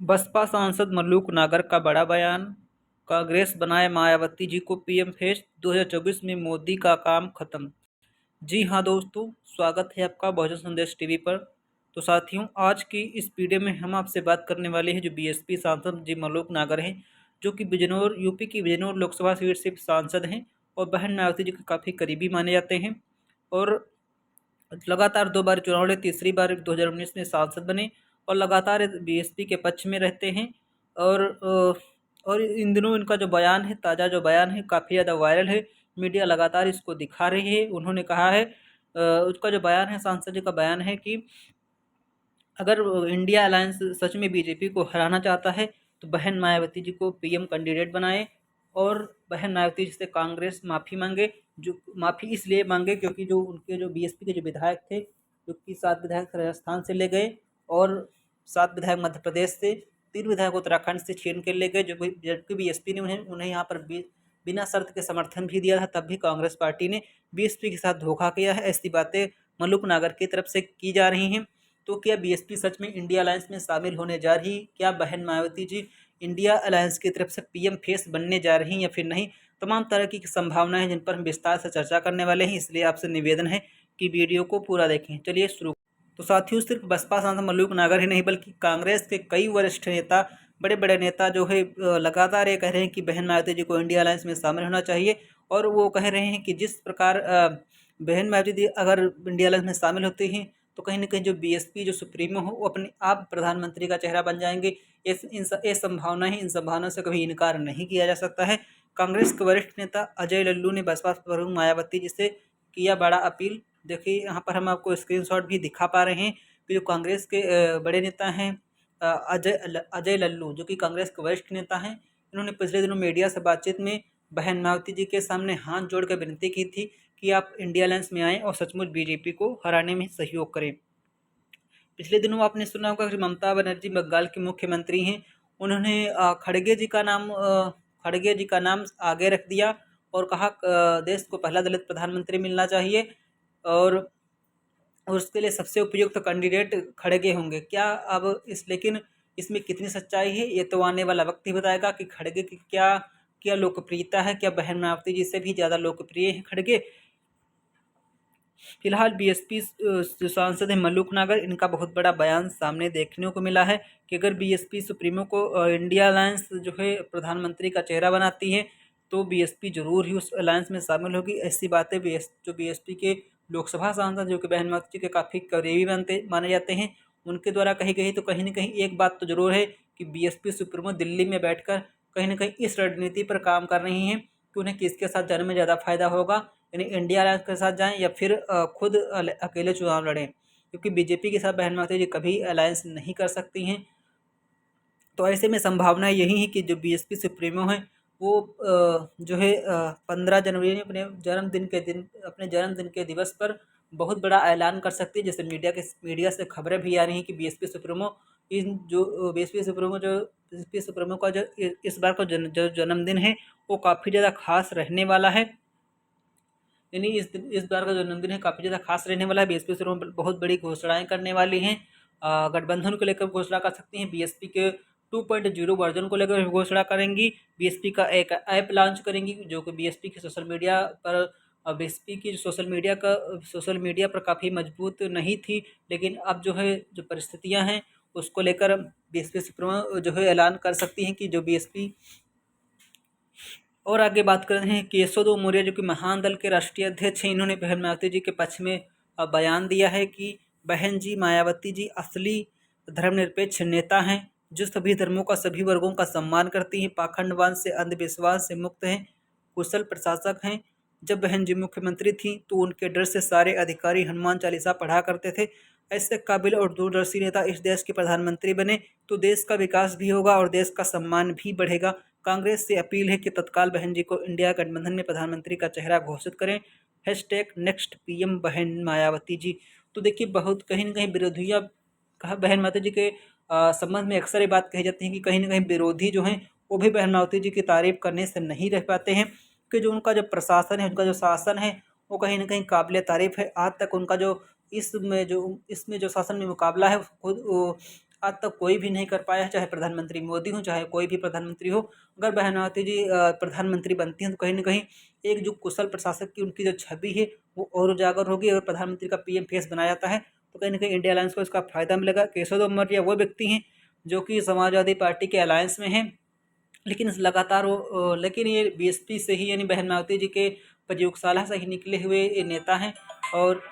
बसपा सांसद मल्लूक नागर का बड़ा बयान। कांग्रेस बनाए मायावती जी को पीएम फेस 2024 में मोदी का काम खत्म। जी हाँ दोस्तों, स्वागत है आपका बहुजन संदेश टीवी पर। तो साथियों, आज की इस वीडियो में हम आपसे बात करने वाले हैं जो बीएसपी सांसद जी मल्लूक नागर हैं, जो कि बिजनौर यूपी की बिजनौर लोकसभा सीट से सांसद हैं और बहन मायावती जी के काफ़ी करीबी माने जाते हैं। और लगातार 2 बार चुनाव लड़े, तीसरी बार 2019 में सांसद बने और लगातार बीएसपी के पक्ष में रहते हैं। और इन दिनों इनका जो बयान है, ताज़ा जो बयान है, काफ़ी ज़्यादा वायरल है। मीडिया लगातार इसको दिखा रही है। उन्होंने कहा है, उसका जो बयान है, सांसद जी का बयान है कि अगर इंडिया अलायंस सच में बीजेपी को हराना चाहता है तो बहन मायावती जी को पीएम कैंडिडेट बनाए और बहन मायावती जी से कांग्रेस माफ़ी मांगे। जो माफ़ी इसलिए मांगे क्योंकि जो उनके जो बीएसपी के जो विधायक थे, जो कि 7 विधायक राजस्थान से ले गए और 7 विधायक मध्य प्रदेश से, 3 विधायक उत्तराखंड से छीन के ले गए, जबकि बीएसपी ने उन्हें यहाँ पर बिना शर्त के समर्थन भी दिया था। तब भी कांग्रेस पार्टी ने बीएसपी के साथ धोखा किया है। ऐसी बातें मल्लूक नागर की तरफ से की जा रही हैं। तो क्या बीएसपी सच में इंडिया अलायंस में शामिल होने जा रही? क्या बहन मायावती जी इंडिया अलायंस की तरफ से पीएम फेस बनने जा रही हैं या फिर नहीं? तमाम तरह की संभावनाएं हैं जिन पर हम विस्तार से चर्चा करने वाले हैं, इसलिए आपसे निवेदन है कि वीडियो को पूरा देखें। चलिए शुरू। तो साथियों, सिर्फ बसपा सांसद मल्लूक नागर ही नहीं बल्कि कांग्रेस के कई वरिष्ठ नेता, बड़े बड़े नेता जो है लगातार ये कह रहे हैं कि बहन मायावती जी को इंडिया अलायंस में शामिल होना चाहिए। और वो कह रहे हैं कि जिस प्रकार बहन मायावती जी अगर इंडिया अलायंस में शामिल होते हैं तो कहीं न कहीं जो बीएसपी जो सुप्रीमो हो वो अपने आप प्रधानमंत्री का चेहरा बन जाएँगे। ये संभावना है, इन संभावनाओं से कभी इनकार नहीं किया जा सकता है। कांग्रेस के वरिष्ठ नेता अजय लल्लू ने बसपा प्रमुख मायावती जी से किया बड़ा अपील। देखिए, यहाँ पर हम आपको स्क्रीनशॉट भी दिखा पा रहे हैं कि जो कांग्रेस के बड़े नेता हैं, अजय लल्लू, जो कि कांग्रेस के वरिष्ठ नेता हैं, इन्होंने पिछले दिनों मीडिया से बातचीत में बहन मायावती जी के सामने हाथ जोड़कर विनती की थी कि आप इंडिया अलायंस में आएँ और सचमुच बीजेपी को हराने में सहयोग करें। पिछले दिनों आपने सुना होगा कि ममता बनर्जी बंगाल की मुख्यमंत्री हैं। उन्होंने खड़गे जी का नाम आगे रख दिया और कहा देश को पहला दलित प्रधानमंत्री मिलना चाहिए और उसके लिए सबसे उपयुक्त कैंडिडेट खड़गे होंगे। क्या अब इस लेकिन इसमें कितनी सच्चाई है ये तो आने वाला वक्त ही बताएगा कि खड़गे की क्या क्या लोकप्रियता है। क्या बहन मायावती जी से भी ज़्यादा लोकप्रिय हैं खड़गे? फिलहाल बीएसपी जो सांसद हैं मल्लूक नागर, इनका बहुत बड़ा बयान सामने देखने को मिला है कि अगर बीएसपी सुप्रीमो को इंडिया अलायंस जो है प्रधानमंत्री का चेहरा बनाती है तो बीएसपी जरूर ही उस अलायंस में शामिल होगी। ऐसी बातें जो बीएसपी के लोकसभा सांसद जो कि बहन मायावती के काफ़ी करीबी माने जाते हैं, उनके द्वारा कही गई। तो कहीं ना कहीं एक बात तो जरूर है कि बीएसपी सुप्रीमो दिल्ली में बैठकर कहीं ना कहीं इस रणनीति पर काम कर रही हैं कि उन्हें किसके साथ जाने में ज़्यादा फायदा होगा, यानी इंडिया अलायंस के साथ जाएं या फिर खुद अकेले चुनाव लड़ें, क्योंकि बीजेपी के साथ बहन मायावती जी कभी अलायंस नहीं कर सकती हैं। तो ऐसे में संभावना यही है कि जो बीएसपी सुप्रीमो है वो जो है 15 जनवरी में अपने जन्मदिन के दिवस पर बहुत बड़ा ऐलान कर सकती है। जैसे मीडिया से खबरें भी आ रही हैं कि बीएसपी सुप्रीमो का जो इस बार का जो जन्मदिन है वो काफ़ी ज़्यादा खास रहने वाला है। यानी इस बार का जो जन्मदिन है काफ़ी ज़्यादा खास रहने वाला है। बीएसपी सुप्रीमो बहुत बड़ी घोषणाएं करने वाली हैं। गठबंधन को लेकर घोषणा कर सकती हैं, बीएसपी के 2.0 वर्जन को लेकर घोषणा करेंगी, बीएसपी का एक ऐप लॉन्च करेंगी जो कि बीएसपी के सोशल मीडिया पर बीएसपी की सोशल मीडिया पर काफ़ी मजबूत नहीं थी, लेकिन अब जो है जो परिस्थितियां हैं उसको लेकर बीएसपी सुप्रीमो जो है ऐलान कर सकती हैं कि जो बीएसपी। और आगे बात कर रहे हैं केशव मौर्य जो कि महान दल के राष्ट्रीय अध्यक्ष हैं। इन्होंने बहन मायावती जी के पक्ष में बयान दिया है कि बहन जी मायावती जी असली धर्मनिरपेक्ष नेता हैं जो सभी धर्मों का, सभी वर्गों का सम्मान करती हैं, पाखंडवाद से, अंधविश्वास से मुक्त हैं, कुशल प्रशासक हैं। जब बहन जी मुख्यमंत्री थी तो उनके डर से सारे अधिकारी हनुमान चालीसा पढ़ा करते थे। ऐसे काबिल और दूरदर्शी नेता इस देश के प्रधानमंत्री बने तो देश का विकास भी होगा और देश का सम्मान भी बढ़ेगा। कांग्रेस से अपील है कि तत्काल बहन जी को इंडिया गठबंधन में प्रधानमंत्री का चेहरा घोषित करें। #नेक्स्ट पीएम बहन मायावती जी। तो देखिए, बहुत कहीं ना कहीं विरोधियाँ कहा बहन मायावती जी के संबंध में अक्सर ये बात कही जाती है कि कहीं ना कहीं विरोधी जो हैं वो भी बहन मायावती जी की तारीफ करने से नहीं रह पाते हैं कि जो उनका जो प्रशासन है, उनका जो शासन है वो कहीं ना कहीं काबिल तारीफ है। आज तक उनका जो इसमें जो शासन में मुकाबला है खुद आज तक कोई भी नहीं कर पाया है, चाहे प्रधानमंत्री मोदी हो, चाहे कोई भी प्रधानमंत्री हो। अगर बहन मायावती जी प्रधानमंत्री बनती हैं तो कहीं न कहीं एक जो कुशल प्रशासक की उनकी जो छवि है वो और उजागर होगी। अगर प्रधानमंत्री का पीएम फेस बनाया जाता है तो कहीं न कहीं इंडिया अलायंस को इसका फ़ायदा मिलेगा। केशव मौर्य वो व्यक्ति हैं जो कि समाजवादी पार्टी के अलायंस में हैं, लेकिन लेकिन ये बीएसपी से ही यानी बहन मायावती जी के प्रयोगशाला से ही निकले हुए ये नेता हैं। और